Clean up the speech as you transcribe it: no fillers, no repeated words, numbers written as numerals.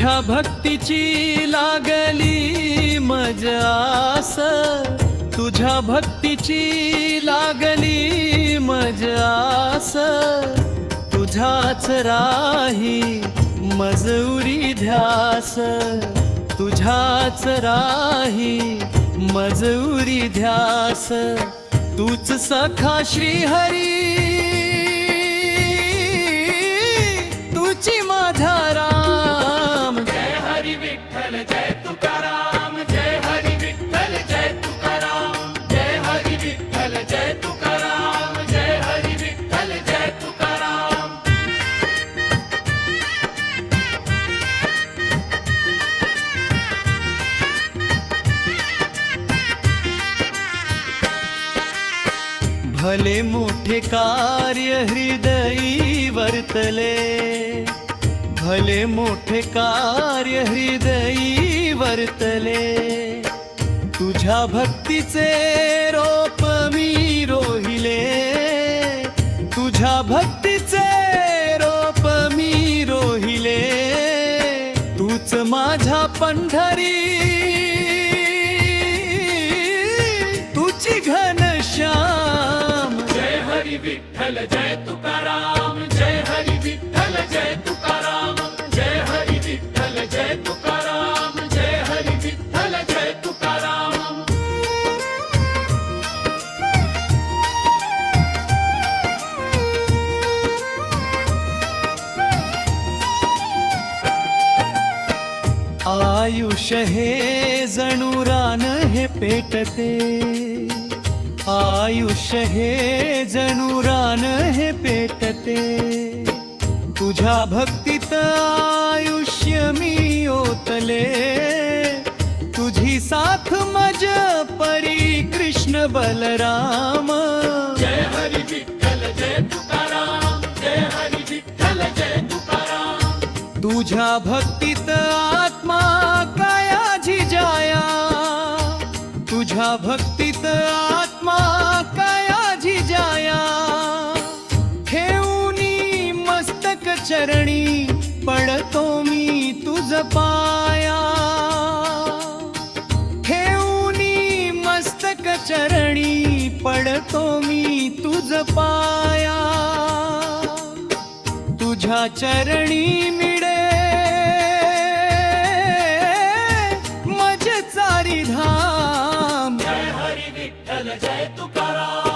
तुझ्या भक्तीची लागली मज आस, तुझ्या भक्तीची लागली मज आस, तुझ्याच राही मजूरी ध्यास, तुझ्याच राही मजूरी ध्यास, तूच सखा श्रीहरी, तुची माझा राम। जय हरी विठ्ठल जय तुकाराम, जय हरी विठ्ठल जय तुकाराम, जय हरी विठ्ठल जय तुकाराम, जय हरी विठ्ठल जय तुकाराम। भले मोठे कार्य हृदयी वर्तले, भले मोठे कार्य हृदयी वर्तले, तुझ्या भक्तीचे रोप मी रोहिले, तुझ्या भक्तीचे रोप मी रोहिले, तूच माझ्या पंढरी, तुझी घनश्याम। जय हरी विठ्ठल जय तुकाराम, जय हरी विठ्ठल जय तुकाराम, जय हरी विठ्ठल जय तुकाराम, जय हरी विठ्ठल जय तुकाराम। आयुष्य हे जणू रान हे पेटते, आयुष्य हे जणू रान हे पेटते, तुझ्या भक्तीत आयुष्य मी ओतले, तुझी साथ मज परी कृष्ण बलराम। जय हरी विठ्ठल जय तुकाराम, जय हरी विठ्ठल जय तुकाराम। तुझ्या भक्तीत आत्मा काया झिजाया, तुझ्या भक्तीत आत्मा काया झिजाया, ठेवूनी मस्तक चरणी पडतो मी तुझ पाया, ठेवूनी मस्तक चरणी पडतो मी तुझ पाया, तुझ्या चरणी मिळे मज चारी धाम। जय हरी विठ्ठल जय तुकाराम।